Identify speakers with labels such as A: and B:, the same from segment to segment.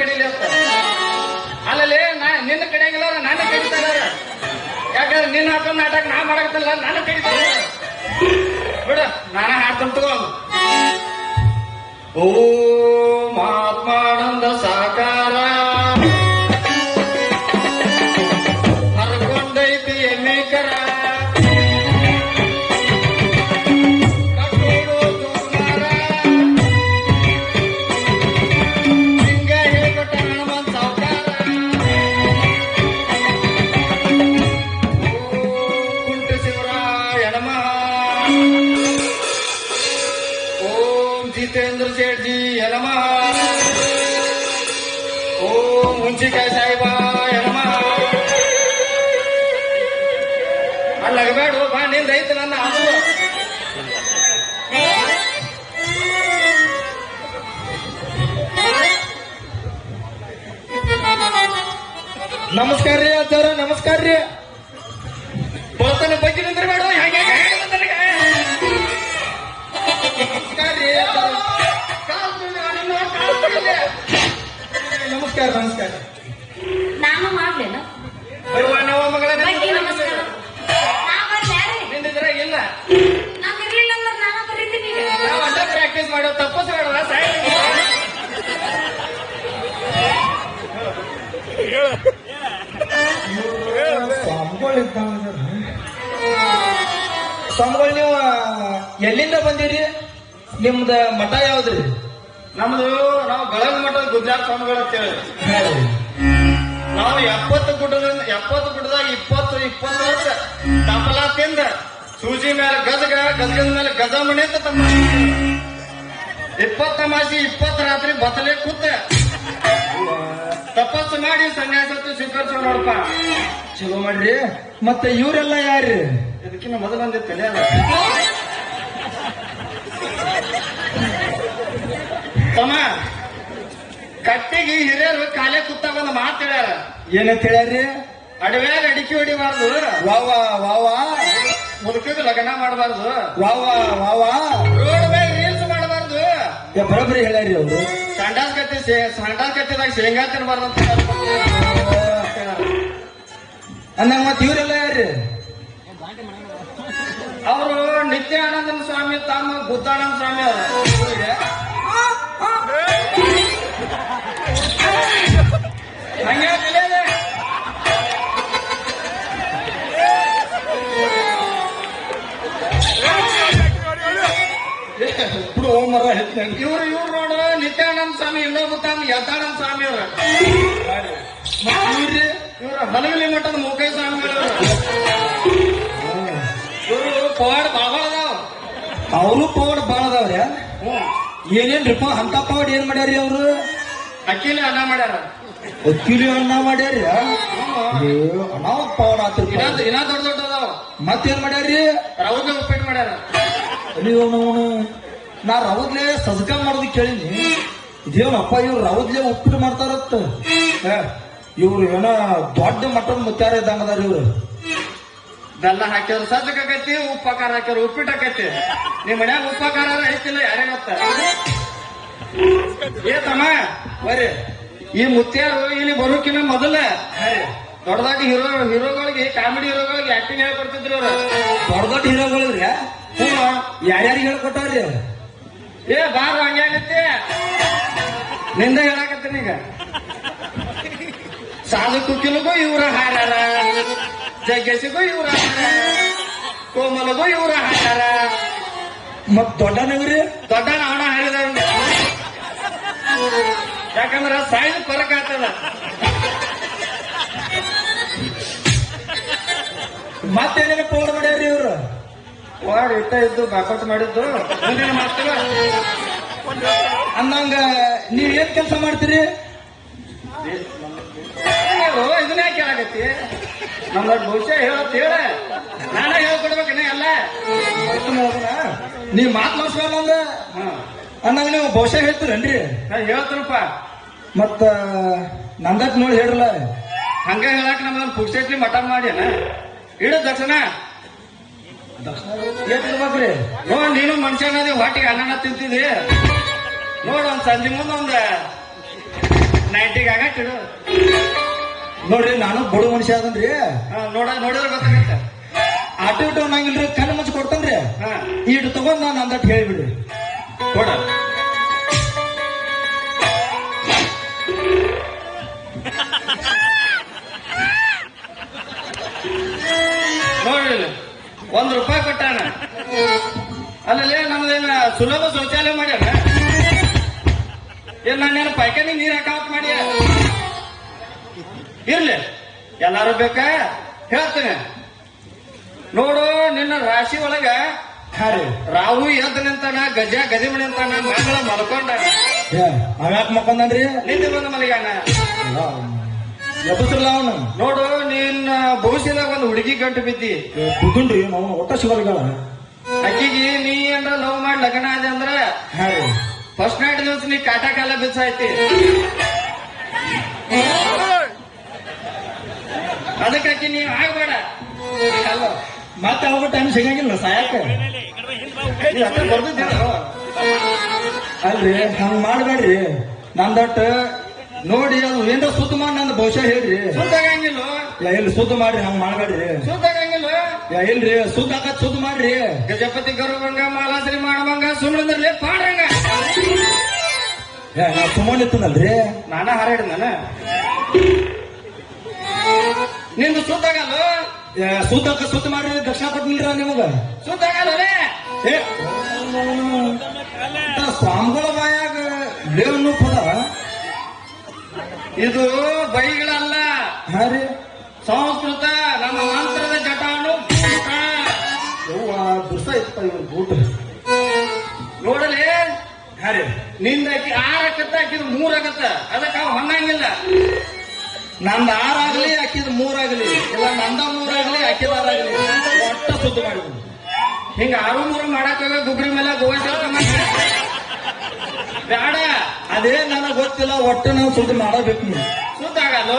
A: ಕಡಿಲಿ ಅಂತ ಅಲ್ಲಲ್ಲಿ ನಿನ್ನ ಕಡೆಗಿಲ್ಲ ನಾನು ಕಡಿತಾರ ಯಾಕಂದ್ರೆ ನಿನ್ನ ಹಾಕೊಂಡ್ ನಾಟಕ ನಾ ಮಾಡಕತ್ತಲ್ಲ ನಾನು ಕಡಿತಾರ ಬಿಡ ನಾನ ಹಾಡ್ತಂತ ಓ ಮಹಾತ್ಮಾನಂದ ಸಾಕಾರ ಹರ್ಕೊಂಡೈತಿ ಎಮ್ಮಿಕರ जितेंद्र सेठ जी नमः ओम हुंचिकाय साहिबा नमः लगಬೇಡ ಬಾ ನಿಂದ ಐತೆ ನನ್ನ ಅದು ನಮಸ್ಕಾರ ರೀ ಅಜ್ಜಾರ ನಮಸ್ಕಾರ ರೀ ಬೋತನ ಬಗ್ಗೆ ನಿಂದ್ರಬೇಡ ಹೇಗೆ ನಮಸ್ಕಾರ ನಮಸ್ಕಾರ
B: ನಾನು ಮಾಡ್ಲೇನ
A: ಬರುವ ನವ ಮಗಳ
B: ನಮಸ್ಕಾರ
A: ನಿಂದಿದ್ರೆ ಇಲ್ಲ
B: ನಾನು ಇರ್ಲಿಲ್ಲ ಅಂದ್ರೆ ನಾನು ಬರೀತೀನಿ
A: ನಾವು ಅಡ್ಡ ಪ್ರಾಕ್ಟೀಸ್ ಮಾಡೋ ತಪ್ಪಸ್ ಬೇಡವ ಸ್ವಾಮಿಗಳು ನೀವು ಎಲ್ಲಿಂದ ಬಂದಿರಿ ನಿಮ್ದ ಮಠ ಯಾವ್ದ್ರಿ ನಮ್ದು ನಾವು ಗಳಗ ಮಠದ ಗುಜರಾತ್ ಸ್ವಾಮಿಗಳು ಅಂತ ಹೇಳಿ ನಾವು 70 ಗುಡ್ಡದಾಗ 20 ವರ್ಷ ತಪಲಾ ತಿಂದ ಸೂಜಿ ಮೇಲೆ ಗಜದ ಮೇಲೆ ಗಜಮಣಿ ಅಂತ ತಮ್ಮ 20 ತಮಾಷಿ 20 ರಾತ್ರಿ ಬತ್ತಲೆ ಕೂತ ತಪಸ್ಸು ಮಾಡಿ ಸನ್ಯಾಸತ್ತು ಸ್ವೀಕರಿಸೋ ನೋಡಪ್ಪ ಚಲೋ ಮಾಡ್ರಿ ಮತ್ತೆ ಇವರೆಲ್ಲ ಯಾರು ಇದಕ್ಕಿಂತ ಮೊದಲು ಒಂದೇ ತಿಳಿಯಲ್ಲ ತಮ್ಮ ಕಟ್ಟಿಗೆ ಹಿರಿಯರು ಕಾಲೇ ಕುತ್ತಾಗ ಒಂದು ಮಾತು ಹೇಳ್ಯಾರ ಏನಂತ ಹೇಳ್ಯಾರ್ರಿ ಅಡವ್ಯಾಗ ಅಡಿಕೆ ಹೊಡಿಬಾರ್ದು ವಾವಾ ವಾವಾ ಮುದುಕಿಗೆ ಲಗ್ನ ಮಾಡಬಾರ್ದು ವಾವಾ ವಾವಾ ರೋಡ್ ಮೇಲೆ ರೀಲ್ಸ್ ಮಾಡಬಾರ್ದು ಬರೋಬ್ಬರಿ ಹೇಳ್ಯಾರಿ ಅವರು ಸಂಡಾಸ್ ಕಟ್ಟಿದಾಗ ಶೇಂಗಾ ತಿನ್ಬಾರ್ದು ಅಂತ ಅಂದಂಗ ಮತ್ ಇವರೆಲ್ಲ ಯಾರ್ರಿ ಅವರು ನಿತ್ಯಾನಂದನ ಸ್ವಾಮಿ ತಮ್ಮ ಬುದ್ಧಾನಂದ ಸ್ವಾಮಿ ಅವರು ಹಂಗೆ ಇವ್ರು ನೋಡು ನಿತ್ಯಾನಂದ ಸ್ವಾಮಿ ಇನ್ನೊಬ್ಬ ತಾಮ ಯಥಾನಂದ ಸ್ವಾಮಿ ಅವ್ರ ಇವ್ರ ಹಲಗಲಿ ಮಠದ ಮೂಕೈ ಸ್ವಾಮಿಗಳು ಇವರು ಪವಾಡ ಬಾಳ ಅದಾವ ಅವರು ಪವಾಡ ಬಾಳ ಅದಾವ್ರಿ ಏನೇನ್ರಿಪ್ಪ ಅಂತ ಪವಾಡ ಏನ್ ಮಾಡ್ಯಾರಿ ಅವ್ರು ಅಕ್ಕಿಲಿ ಅನ್ನ ಮಾಡ್ಯಾರ ಅಕ್ಕಿಲಿ ಅನ್ನ ಮಾಡ್ಯಾರಿ ಅನಾಹುತ ಪವಾಡ ಆತ್ರ ಇನ್ನ ದೊಡ್ಡ ದೊಡ್ಡ ಅದಾವ ಮತ್ತೇನ್ ಮಾಡ್ಯಾರಿ ರವಗೆ ಉಪ್ಪಿಟ್ಟು ಮಾಡ್ಯಾರ ನಾ ರವದ್ಲೆ ಸಜ್ಕ ಮಾಡೋದು ಕೇಳಿನಿ ಇದೇನಪ್ಪ ಇವ್ರು ರವದ್ಲೆ ಉಪ್ಪಿಟ್ಟು ಮಾಡ್ತಾರತ್ತ ಇವ್ರು ಏನೋ ದೊಡ್ಡ ಮಟ್ಟದ ಮುತ್ಯಾರ ಇದ್ದಂಗದಾರ ಇವ್ರು ಬೆಲ್ಲ ಹಾಕಿದ್ರು ಸಜ್ಜಕಾಕೈತಿ ಉಪ್ಪಾಕಾರ ಹಾಕಿದ್ರು ಉಪ್ಪಿಟ್ಟು ಆಕೈತಿ ನಿಮ್ ಮನ್ಯಾಗ ಉಪ್ಪಾಕಾರ ಐತಿಲ್ಲ ಯಾರೇ ಗೊತ್ತ ಏತಮ್ಮ ಬರ್ರಿ ಈ ಮುತ್ಯಾರು ಇಲ್ಲಿ ಬರೋಕಿನ ಮೊದಲ ದೊಡ್ಡ ದೊಡ್ಡ ಹೀರೋಗಳಿಗೆ ಕಾಮಿಡಿ ಹೀರೋಗಳಿಗೆ ಆಕ್ಟಿಂಗ್ ಹೇಳ್ಕೊಡ್ತಿದ್ರು ಅವ್ರು ದೊಡ್ಡ ದೊಡ್ಡ ಹೀರೋಗಳಿಗ್ರಿ ಯಾರ್ಯಾರಿಗೆ ಹೇಳ್ಕೊಟ್ಟಾರ್ರಿ ಏ ಬಾರ ಹಂಗಾಗತ್ತೆ ನಿಂದ ಹೇಳಾಕತ್ತೀನಿ ಈಗ ಸಾಧು ಕುಕ್ಕಿಲಿಗೂ ಇವ್ರ ಹಾರ್ಯಾರ ಜಗ್ಗೇಶಿಗೂ ಇವ್ರ ಹಾರ್ಯಾರ ಕೋಮಲಗೂ ಇವ್ರ ಹಾರ್ಯಾರ ಮತ್ ದೊಡ್ಡನವ್ರಿ ದೊಡ್ಡ ಅವನ ಹಾರಿದ ಯಾಕಂದ್ರ ಸೈಜ್ ಫರಕ್ ಆಗ್ತದ ಮತ್ತೇನೇನು ಪೋಡ್ ಮಾಡ್ಯಾರ್ರಿ ಇವ್ರು ವಾಡ್ ಇಟ್ಟ ಇದ್ದು ಬಾಕಟ್ ಮಾಡಿದ್ದು ಮುಂದಿನ ಮಾತುಗ ಅಂದಂಗ ನೀವ್ ಏನ್ ಕೆಲಸ ಮಾಡ್ತೀರಿ ಇದನ್ನ ಯಾಕೆ ಹೇಳಾಕತ್ತಿ ನಮ್ದ ಭವಿಷ್ಯ ಹೇಳತ್ ಹೇಳ ನಾನೇ ಹೇಳ್ಕೊಡ್ಬೇಕೇನ ಎಲ್ಲ ನೀವ್ ಮಾತ್ ಮಾಡ್ಸ್ಕೊಲ್ಲ ಅಂದ ಅಂದಂಗ ನೀವು ಭವಿಷ್ಯ ಹೇಳ್ತೀರೇನ್ರಿ ಹೇಳ್ತೀನಪ್ಪ ಮತ್ತ ನಂದಕ್ ನೋಡಿ ಹೇಳ್ರಲ್ಲ ಹಂಗ ಹೇಳಕ್ ನಮ್ದೊಂದು ಪುಕ್ಸೆಟ್ಲಿ ಮಟನ್ ಮಾಡ್ಯಾನ ಇಡ ದಕ್ಷಿಣ ಏನ್ರಿ ನೀನು ಮನುಷ್ಯನದಿ ಹೊಟ್ಟಿಗೆ ಅನ್ನ ತಿಂತಿದಿ ನೋಡ ಒಂದ್ ಸಂಜೆ ಮುಂದೆ ಒಂದ್ 90 ನೈಟಿಗೆ ಆಗಾಕಿಡು
C: ನೋಡ್ರಿ ನಾನು ಬಡ ಮನುಷ್ಯ ಅದನ್ರಿ
A: ನೋಡಿದ್ರೆ ಗೊತ್ತಾಗತ್ತೆ.
C: ಆಟೋ ಇಟ್ಟು ಅನ್ನಂಗಿಲ್ರಿ, ಕಣ್ಣು ಮುಚ್ಚಿ ಕೊಡ್ತಾನ್ರಿ. ಇಟ್ಟು ತಗೊಂಡ್ ನಾನು ಅಂದಟ್ ಹೇಳಿಬಿಡ್ರಿ.
A: ಕೊಡ ನೋಡಿ, ₹1 ಕೊಟ್ಟಾನ. ಅಲ್ಲಲ್ಲೇ ನಮ್ದೇನ ಸುಲಭ ಶೌಚಾಲಯ ಮಾಡ್ಯಾರ. ಏನ್ ನಾನೇನು ಪೈಖಾನಿ ನೀರ್ ಹಾಕಾವತ್ ಮಾಡಿ ಇರ್ಲಿ, ಎಲ್ಲಾರು ಬೇಕಾ ಹೇಳ್ತೇನೆ. ನೋಡು, ನಿನ್ನ ರಾಶಿ ಒಳಗ ರಾಹು ಎದ್ದು ನಿಂತಾನ, ಗಜ ಗದಿಮಣಿ ಅಂತಾನ, ಮಂಗಳ ಮಲ್ಕೊಂಡ.
C: ಅವ್ಯಾಕ್ ಮಕ್ಕೊಂದನ್ರಿ?
A: ನಿಂದೆ ಬಂದ ಮಲಗಾನ.
C: ಎಬ್ಬಸ್ರಲ್ಲ ಅವನು.
A: ನೋಡು, ನಿನ್ನ ಭವಿಷ್ಯದಾಗ ಒಂದು ಹುಡುಗಿ ಗಂಟು ಬಿದ್ದಿ
C: ಬುದ್ದುಂಡ್ರಿ ನಾವು ಒಟ್ಟ ಶಿವಲ್ಗಳ.
A: ಅಕ್ಕಿಗೆ ನೀ ಏನ್ರ ಲವ್ ಮಾಡಿ ಲಗ್ನ ಆದ ಅಂದ್ರ ಫಸ್ಟ್ ನೈಟ್ ದಿವಸ ನೀ ಕಾಟ ಕಾಲ ಬಿಸಾಯ್ತಿ. ಅದಕ್ಕೆ ಅಕ್ಕಿ ನೀವ್ ಆಗ್ಬೇಡ.
C: ಮತ್ತೆ ಅವಾಗ ಟೈಮ್ ಸಿಗಂಗಿಲ್ಲ ಸಾಯಕ.
A: ಬರ್ದಿದ್ದ
C: ಅಲ್ರಿ ಹಂಗ ಮಾಡ್ಬೇಡ್ರಿ. ನಂದಟ್ ನೋಡಿ ಅದು ಏನ್ರ ಸುದ್ದ ಮಾಡಿ ನಂದು ಭವಿಷ್ಯ ಹೇಳ್ರಿ.
A: ಸುದ್ದಾಗಂಗಿಲ್ಲ.
C: ಎಲ್ಲಿ ಸುದ್ದ ಮಾಡ್ರಿ, ಹಂಗ ಮಾಡ್ಬೇಡ್ರಿ.
A: ಸುದ್ದಾಗಂಗಿಲ್ಲ.
C: ಇಲ್ರಿ ಸುದ್ದ ಹಾಕತ್ ಸುದ್ದ ಮಾಡ್ರಿ.
A: ಗಜಪತಿ ಗರುವಂಗ ಮಾಲಾಶ್ರೀ ಮಾಡವಂಗ ಸುಮ್ಮನೆ ಪಾಡ್ರಂಗ.
C: ನಾ ಸುಮ್ಮನೆ ಇತ್ತನಲ್ರಿ.
A: ನಾನ ಹಾರಾಡಿದ ನಿಂದು ಸುದ್ದಾಗಲ್ಲ.
C: ಸುದ್ದ ಸುದ್ದ ಮಾಡ್ರಿ, ದಕ್ಷಿಣ ಕೊಟ್ಟಿಲ್ರ ನಿಮಗ.
A: ಸುದ್ದಾಗಲ್ಲ
C: ಸ್ವಾಮಿಗಳ ಬಾಯಾಗ ಲೇವನು ಪದ.
A: ಇದು ಬೈಗಳಲ್ಲ,
C: ಹಾ ರೀ,
A: ಸಂಸ್ಕೃತ. ನಮ್ಮ ಮಂತ್ರದ ಜಟಾನು
C: ದುರ್ಸ ಇತ್ತ ಇವ್ರು ಬೂಟ್.
A: ನೋಡಲಿ,
C: ಹಾ ರೀ,
A: ನಿಂದ ಆಕಿ 6 ಆಗತ್ತ, ಆಕಿದ್ 3 ಆಗತ್ತ. ಅದಕ್ಕ ಅವ್ ಹೊಂದಂಗಿಲ್ಲ.
C: ನಂದು 6 ಆಗ್ಲಿ, ಆಕಿದ್ 3 ಆಗ್ಲಿ, ಇಲ್ಲ ನಂದ 3 ಆಗ್ಲಿ, ಆಕಿದ 6 ಆಗ್ಲಿ, ಒಟ್ಟ ಸುದ್ದ ಮಾಡಿದ್ರು.
A: ಹಿಂಗ 6-3 ಮಾಡಾಕ ಗುಬ್ರಿ ಮೇಲೆ ಗೋವಾ ಬೇಡ.
C: ಅದೇ ನನಗ್ ಗೊತ್ತಿಲ್ಲ, ಒಟ್ಟು ನಾವು ಸುದ್ದ ಮಾಡಬೇಕು. ನೀವು
A: ಸುದ್ದಾಗಲ್ಲ.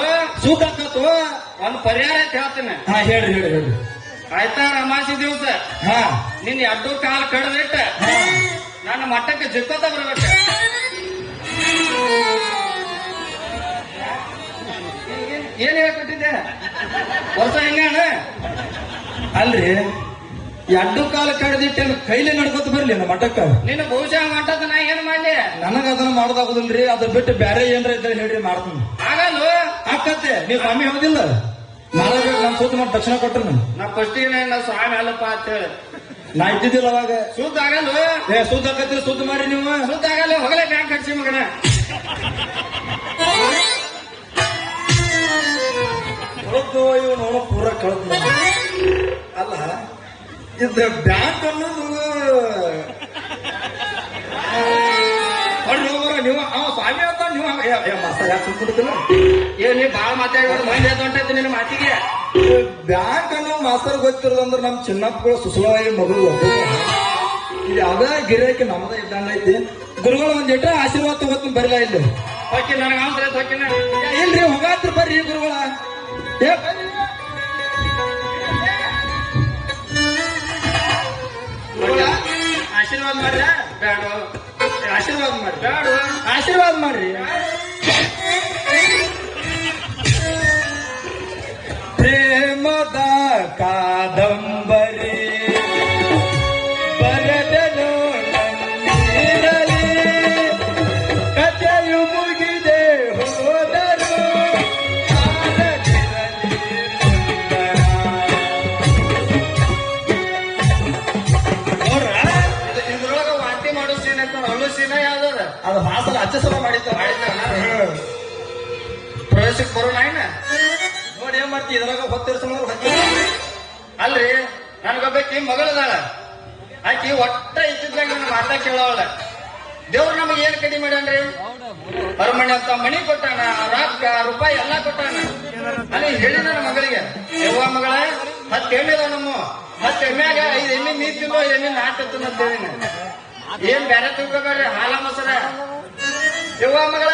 C: ಸುದ್ದ ಹಾಕತ್ತು
A: ಒಂದ್ ಪರಿಹಾರ ಅಂತ ಹೇಳ್ತೇನೆ.
C: ಹಾ ಹೇಳ್ರಿ ಹೇಳ್ರಿ ಹೇಳ್ರಿ.
A: ಆಯ್ತಾ, ಅಮಾಸಿ ದಿವಸ
C: ಹಾ
A: ನಿನ್ 2 ಕಾಲ್ ಕಡ್ದಿಟ್ಟ ನನ್ನ ಮಟ್ಟಕ್ಕೆ ಜಿಕ್ಕೋತ ಬರ್ಬೇಕ. ಏನ್ ಹೇಳ್ಕೊಟ್ಟಿದ್ದೆ ವರ್ಷ ಹೆಂಗಾಣ?
C: ಅಲ್ರಿ, 2 ಕಾಲ ಕಡ್ದಿಟ್ಟೆ ಕೈಲೇ ನಡ್ಕೊತ ಬರ್ಲಿ ನಮ್ಮ ಮಠಕ್ಕ.
A: ನಿನ್ನ ಬಹುಶಃ ಮಟ್ಟದ ನಾ ಏನ್ ಮಾಡ್ಲಿ?
C: ನನಗ ಅದನ್ನ ಮಾಡೋದಾಗುದಿಲ್ರಿ. ಅದ್ರ ಬಿಟ್ಟು ಬೇರೆ ಏನ್ರ ಇದ್ರೆ ಹೇಳ್ರಿ, ಮಾಡ್ತೀನಿ.
A: ಆಗಲ್ಲ.
C: ಆಕತ್ತೆ, ನೀವ್ ಸ್ವಾಮಿ ಹೋದಿಲ್ಲ ಮಾಡಬೇಕು. ನಮ್ ಸುದ್ದ ಮಾಡಿ ದಕ್ಷಿಣ ಕೊಟ್ರು.
A: ನಾ ಫಸ್ಟಿಗೆ ನಾ ಸ್ವಾಮಿ ಅಲ್ಲಪ್ಪ ಅಂತ ಹೇಳಿ
C: ನಾ ಇದ್ದಿದ್ದಿಲ್ಲ ಅವಾಗ.
A: ಸುದ್ದ ಆಗಲ್ಲ.
C: ಸುದ್ದ ಆಕತ್ರಿ, ಸುದ್ದ ಮಾಡಿ ನೀವು.
A: ಸುದ್ದ ಆಗಲ್ಲ. ಹೊಗಲೇ ಬ್ಯಾಂಕ್ ಹಡ್ಸಿ ಮಗನ.
C: ಕಳದ್ದು ಇವನು ಪೂರ ಕಳದ್. ಅಲ್ಲ, ಇದು ಬ್ಯಾಂಕ್ ಅನ್ನೋದು ನೀವು ಅವ ಸ್ವಾಮಿ ಅಂತ ನೀವು ಮಸ್ತ ಯಾಕೆ ಸುಮ್ಬಿಡ್ತಿಲ್ಲ.
A: ನೀ ಬಾಳ ಮಾತಾಡ್ಬಾರ್ದು, ಮೈಂಡ್ ಹೊಂಟೈತಿ ನಿನ್ನ ಮಾತಿಗೆ.
C: ಬ್ಯಾಂಕ್ ಅನ್ನೋ ಮಾಸ್ತರ್ ಗೊತ್ತಿರೋದಂದ್ರೆ ನಮ್ ಚಿನ್ನಪ್ಪಗಳು ಸುಸಲವಾಗಿ ಮಗಳು. ಇದು ಯಾವ್ದ ಗಿರಾಕಿ ನಮ್ಮದ ಇದ್ದಂಗೈತಿ. ಗುರುಗಳು ಒಂದ್ ಇಟ್ಟ ಆಶೀರ್ವಾದ ತಗೋತೀನಿ ಬರಲ್ಲ ಇಲ್ಲಿ.
A: ಓಕೆ, ನನಗೆ ಅವಸರ ಓಕೆನಾ?
C: ಇಲ್ರಿ, ಹೋಗಾತ್ರ ಬರ್ರಿ ಗುರುಗಳ.
A: ಆಶೀರ್ವಾದ ಮಾಡ್ರ ಬೇಡ?
C: ಆಶೀರ್ವಾದ ಮಾಡ್ರಿ.
A: ಬೇಡ,
C: ಆಶೀರ್ವಾದ ಮಾಡ್ರಿ. ಪ್ರೇಮದ ಕಾದಂಬರಿ ಬರೆದನು ನನ್ನಿರಲಿ, ಕಥೆಯು ಮುಗಿದೆ ಹೋದರು ಕಾಣದಿರಲಿ ಸುಂದರ.
A: ಇದ್ರೊಳಗ ವಾಂತಿ ಮಾಡೋ ಸೀನ್ ಅಂತ ಅಲ್ಲೂ ಸೀನ ಯಾವ್ದದ?
C: ಅದು ಹಾಸನ ಅಚ್ಚಸಲ ಮಾಡಿದ್ದ.
A: ಪ್ರವೇಶಕ್ಕೆ ಬರೋಣ ಏನ?
C: ನೋಡಿ ಏನ್ ಮಾಡ್ತಿ, ಇದ್ರಾಗ ಹೊತ್ತಿರ್ಸೋಣ.
A: ಅಲ್ರಿ, ನನಗೊಬ್ಬಕಿ ಮಗಳದಾಳ. ಆಕಿ ಒಟ್ಟ ಇದ್ದಿದ್ದಾಗ ನನ್ನ ಮಾತಾ ಕೇಳೋಳ. ದೇವ್ರು ನಮಗೆ ಏನ್ ಕಡಿಮೆ ಮಾಡ್ಯಾನ್ರಿ? ಅರಮನೆ ಅಂತ ಮಣಿ ಕೊಟ್ಟಾನ, ರೊಕ್ಕ ರೂಪಾಯಿ ಎಲ್ಲಾ ಕೊಟ್ಟಾನ. ಅಲ್ಲಿ ಹೇಳಿ ನನ್ನ ಮಗಳಿಗೆ, ಯವ್ವ ಮಗಳ 10 ಎಮ್ಮೆ ಇದಾವ. ನಮ್ಮ 10 ಎಮ್ಮೆಗ 5 ಎಮ್ಮೆ ನೀರ್ ತಿನ್ನೋ, 5 ಎಮ್ಮೆ ನಾಟತ್ತಂತ ಹೇಳಿನ. ಏನ್ ಬ್ಯಾರೆ ತಿಳ್ಕೊಬೇಡ್ರಿ, ಹಾಲ ಮೊಸರ. ಯವ್ವ ಮಗಳ